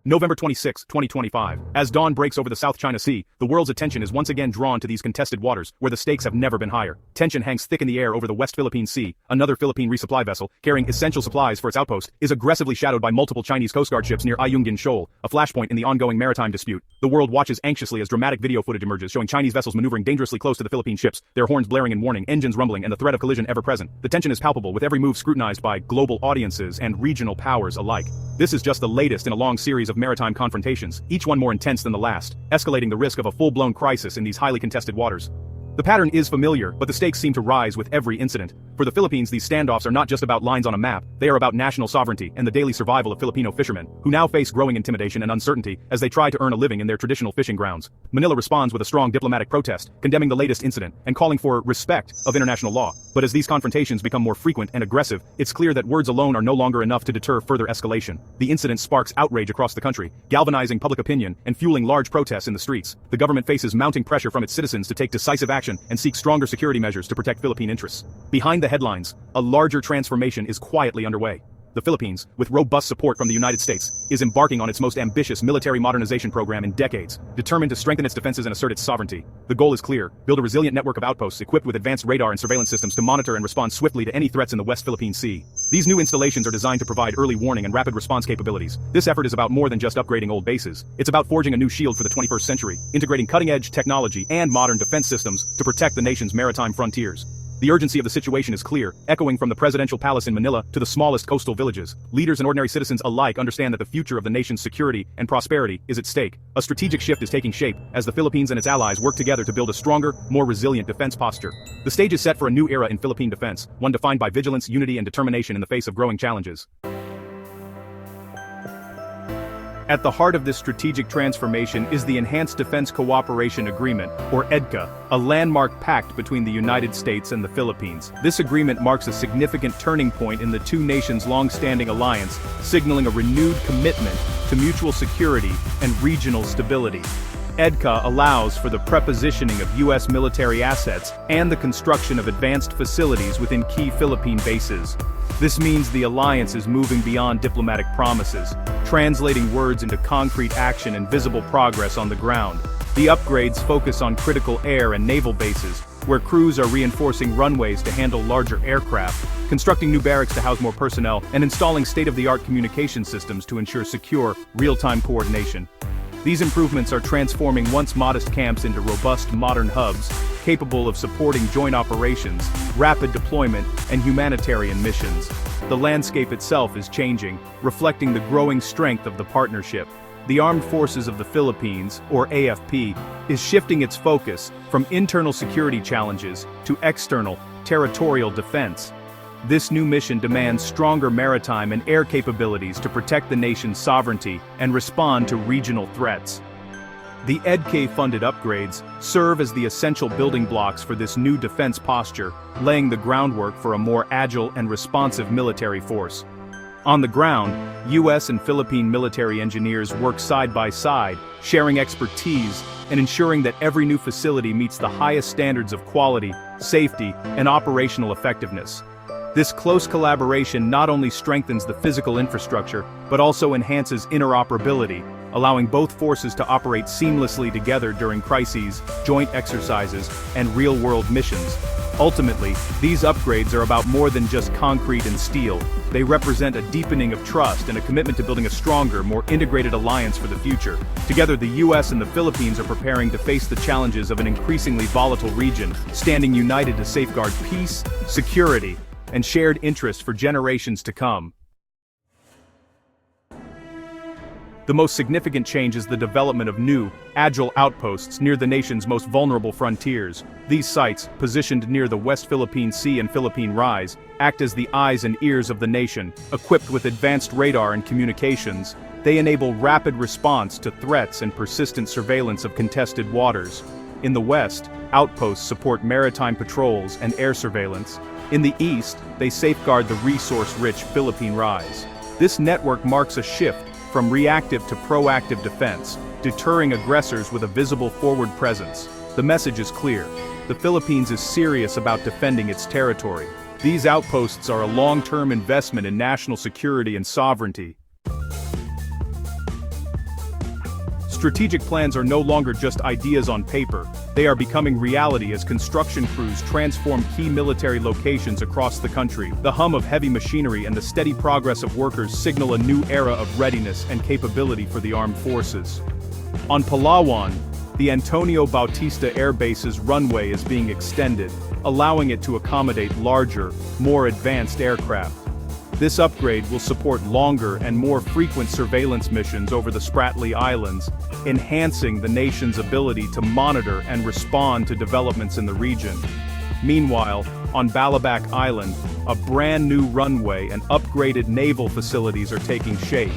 November 26, 2025. As dawn breaks over the South China Sea, the world's attention is once again drawn to these contested waters, where the stakes have never been higher. Tension hangs thick in the air over the West Philippine Sea. Another Philippine resupply vessel, carrying essential supplies for its outpost, is aggressively shadowed by multiple Chinese Coast Guard ships near Ayungin Shoal, a flashpoint in the ongoing maritime dispute. The world watches anxiously as dramatic video footage emerges showing Chinese vessels maneuvering dangerously close to the Philippine ships, their horns blaring in warning, engines rumbling, and the threat of collision ever present. The tension is palpable, with every move scrutinized by global audiences and regional powers alike. This is just the latest in a long series of maritime confrontations, each one more intense than the last, escalating the risk of a full-blown crisis in these highly contested waters. The pattern is familiar, but the stakes seem to rise with every incident. For the Philippines, these standoffs are not just about lines on a map, they are about national sovereignty and the daily survival of Filipino fishermen, who now face growing intimidation and uncertainty as they try to earn a living in their traditional fishing grounds. Manila responds with a strong diplomatic protest, condemning the latest incident and calling for respect of international law. But as these confrontations become more frequent and aggressive, it's clear that words alone are no longer enough to deter further escalation. The incident sparks outrage across the country, galvanizing public opinion and fueling large protests in the streets. The government faces mounting pressure from its citizens to take decisive action and seek stronger security measures to protect Philippine interests. Behind the headlines, a larger transformation is quietly underway. The Philippines, with robust support from the United States, is embarking on its most ambitious military modernization program in decades, determined to strengthen its defenses and assert its sovereignty. The goal is clear: build a resilient network of outposts equipped with advanced radar and surveillance systems to monitor and respond swiftly to any threats in the West Philippine Sea. These new installations are designed to provide early warning and rapid response capabilities. This effort is about more than just upgrading old bases. It's about forging a new shield for the 21st century, integrating cutting-edge technology and modern defense systems to protect the nation's maritime frontiers. The urgency of the situation is clear, echoing from the presidential palace in Manila to the smallest coastal villages. Leaders and ordinary citizens alike understand that the future of the nation's security and prosperity is at stake. A strategic shift is taking shape as the Philippines and its allies work together to build a stronger, more resilient defense posture. The stage is set for a new era in Philippine defense, one defined by vigilance, unity, and determination in the face of growing challenges. At the heart of this strategic transformation is the Enhanced Defense Cooperation Agreement, or EDCA, a landmark pact between the United States and the Philippines. This agreement marks a significant turning point in the two nations' long-standing alliance, signaling a renewed commitment to mutual security and regional stability. EDCA allows for the prepositioning of U.S. military assets and the construction of advanced facilities within key Philippine bases. This means the alliance is moving beyond diplomatic promises, translating words into concrete action and visible progress on the ground. The upgrades focus on critical air and naval bases, where crews are reinforcing runways to handle larger aircraft, constructing new barracks to house more personnel, and installing state-of-the-art communication systems to ensure secure, real-time coordination. These improvements are transforming once modest camps into robust modern hubs, capable of supporting joint operations, rapid deployment, and humanitarian missions. The landscape itself is changing, reflecting the growing strength of the partnership. The Armed Forces of the Philippines, or AFP, is shifting its focus from internal security challenges to external, territorial defense. This new mission demands stronger maritime and air capabilities to protect the nation's sovereignty and respond to regional threats. The EDCA-funded upgrades serve as the essential building blocks for this new defense posture, laying the groundwork for a more agile and responsive military force. On the ground, U.S. and Philippine military engineers work side by side, sharing expertise and ensuring that every new facility meets the highest standards of quality, safety, and operational effectiveness. This close collaboration not only strengthens the physical infrastructure, but also enhances interoperability, allowing both forces to operate seamlessly together during crises, joint exercises, and real-world missions. Ultimately, these upgrades are about more than just concrete and steel. They represent a deepening of trust and a commitment to building a stronger, more integrated alliance for the future. Together, the U.S. and the Philippines are preparing to face the challenges of an increasingly volatile region, standing united to safeguard peace, security, and shared interests for generations to come. The most significant change is the development of new, agile outposts near the nation's most vulnerable frontiers. These sites, positioned near the West Philippine Sea and Philippine Rise, act as the eyes and ears of the nation. Equipped with advanced radar and communications, they enable rapid response to threats and persistent surveillance of contested waters. In the West, outposts support maritime patrols and air surveillance. In the East, they safeguard the resource-rich Philippine Rise. This network marks a shift from reactive to proactive defense, deterring aggressors with a visible forward presence. The message is clear: the Philippines is serious about defending its territory. These outposts are a long-term investment in national security and sovereignty. Strategic plans are no longer just ideas on paper, they are becoming reality as construction crews transform key military locations across the country. The hum of heavy machinery and the steady progress of workers signal a new era of readiness and capability for the armed forces. On Palawan, the Antonio Bautista Air Base's runway is being extended, allowing it to accommodate larger, more advanced aircraft. This upgrade will support longer and more frequent surveillance missions over the Spratly Islands, enhancing the nation's ability to monitor and respond to developments in the region. Meanwhile, on Balabac Island, a brand new runway and upgraded naval facilities are taking shape.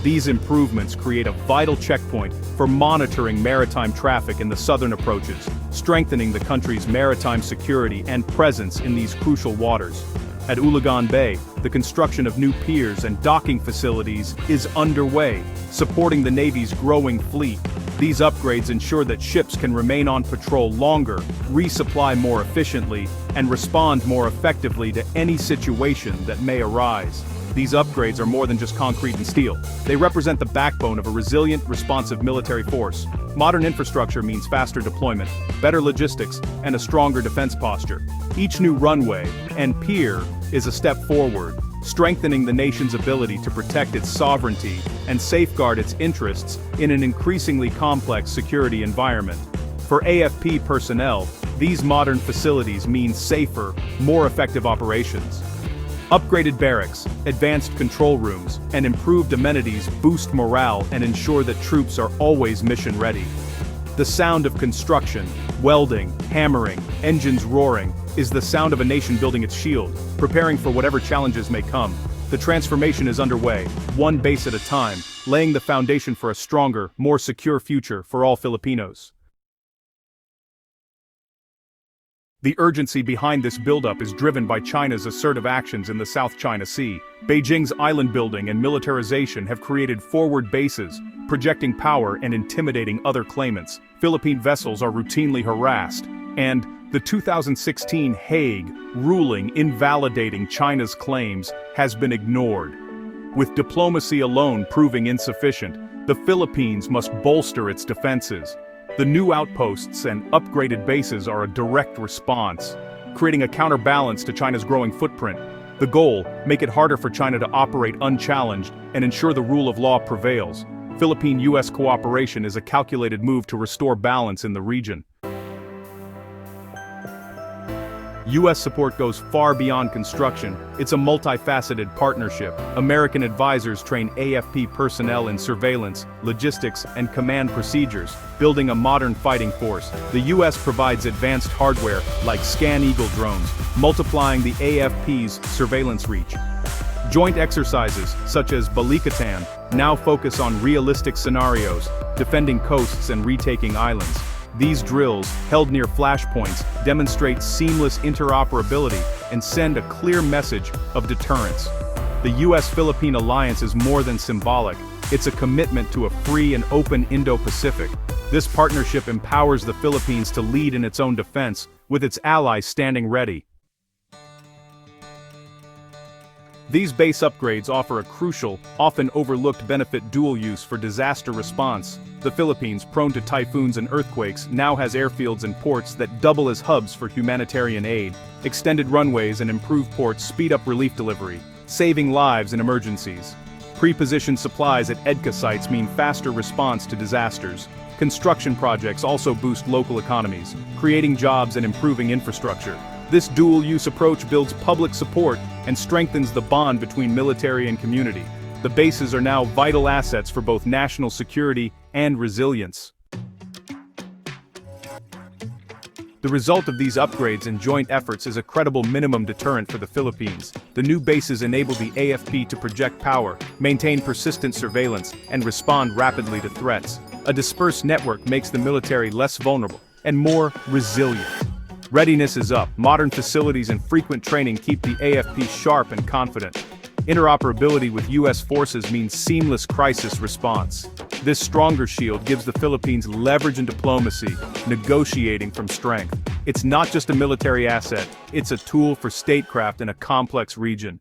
These improvements create a vital checkpoint for monitoring maritime traffic in the southern approaches, strengthening the country's maritime security and presence in these crucial waters. At Ulagan Bay, the construction of new piers and docking facilities is underway, supporting the Navy's growing fleet. These upgrades ensure that ships can remain on patrol longer, resupply more efficiently, and respond more effectively to any situation that may arise. These upgrades are more than just concrete and steel. They represent the backbone of a resilient, responsive military force. Modern infrastructure means faster deployment, better logistics, and a stronger defense posture. Each new runway and pier is a step forward, strengthening the nation's ability to protect its sovereignty and safeguard its interests in an increasingly complex security environment. For AFP personnel, these modern facilities mean safer, more effective operations. Upgraded barracks, advanced control rooms, and improved amenities boost morale and ensure that troops are always mission-ready. The sound of construction, welding, hammering, engines roaring, is the sound of a nation building its shield, preparing for whatever challenges may come. The transformation is underway, one base at a time, laying the foundation for a stronger, more secure future for all Filipinos. The urgency behind this buildup is driven by China's assertive actions in the South China Sea. Beijing's island building and militarization have created forward bases, projecting power and intimidating other claimants. Philippine vessels are routinely harassed, and the 2016 Hague ruling invalidating China's claims has been ignored. With diplomacy alone proving insufficient, the Philippines must bolster its defenses. The new outposts and upgraded bases are a direct response, creating a counterbalance to China's growing footprint. The goal, make it harder for China to operate unchallenged and ensure the rule of law prevails. Philippine-US cooperation is a calculated move to restore balance in the region. U.S. support goes far beyond construction. It's a multifaceted partnership. American advisors train AFP personnel in surveillance, logistics, and command procedures, building a modern fighting force. The U.S. provides advanced hardware like Scan Eagle drones, multiplying the AFP's surveillance reach. Joint exercises, such as Balikatan, now focus on realistic scenarios, defending coasts and retaking islands. These drills, held near flashpoints, demonstrate seamless interoperability and send a clear message of deterrence. The US-Philippine alliance is more than symbolic, it's a commitment to a free and open Indo-Pacific. This partnership empowers the Philippines to lead in its own defense, with its allies standing ready. These base upgrades offer a crucial, often overlooked benefit: dual use for disaster response. The Philippines, prone to typhoons and earthquakes, now has airfields and ports that double as hubs for humanitarian aid. Extended runways and improved ports speed up relief delivery, saving lives in emergencies. Pre-positioned supplies at EDCA sites mean faster response to disasters. Construction projects also boost local economies, creating jobs and improving infrastructure. This dual-use approach builds public support and strengthens the bond between military and community. The bases are now vital assets for both national security and resilience. The result of these upgrades and joint efforts is a credible minimum deterrent for the Philippines. The new bases enable the AFP to project power, maintain persistent surveillance, and respond rapidly to threats. A dispersed network makes the military less vulnerable and more resilient. Readiness is up. Modern facilities and frequent training keep the AFP sharp and confident. Interoperability with U.S. forces means seamless crisis response. This stronger shield gives the Philippines leverage and diplomacy, negotiating from strength. It's not just a military asset, it's a tool for statecraft in a complex region.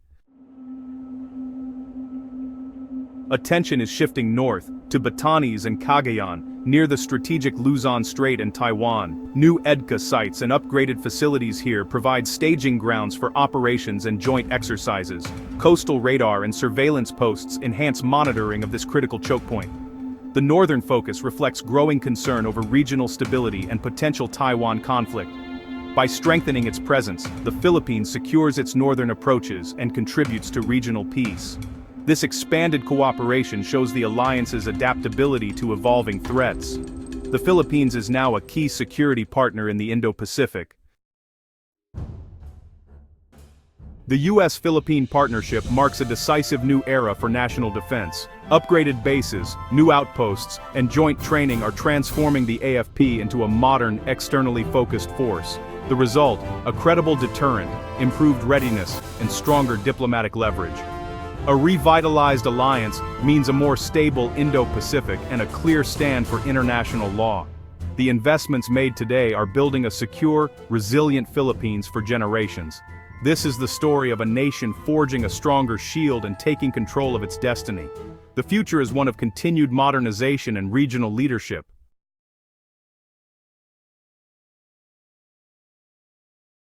Attention is shifting north, to Batanes and Cagayan, near the strategic Luzon Strait and Taiwan. New EDCA sites and upgraded facilities here provide staging grounds for operations and joint exercises. Coastal radar and surveillance posts enhance monitoring of this critical choke point. The northern focus reflects growing concern over regional stability and potential Taiwan conflict. By strengthening its presence, the Philippines secures its northern approaches and contributes to regional peace. This expanded cooperation shows the alliance's adaptability to evolving threats. The Philippines is now a key security partner in the Indo-Pacific. The U.S.-Philippine partnership marks a decisive new era for national defense. Upgraded bases, new outposts, and joint training are transforming the AFP into a modern, externally focused force. The result, a credible deterrent, improved readiness, and stronger diplomatic leverage. A revitalized alliance means a more stable Indo-Pacific and a clear stand for international law. The investments made today are building a secure, resilient Philippines for generations. This is the story of a nation forging a stronger shield and taking control of its destiny. The future is one of continued modernization and regional leadership.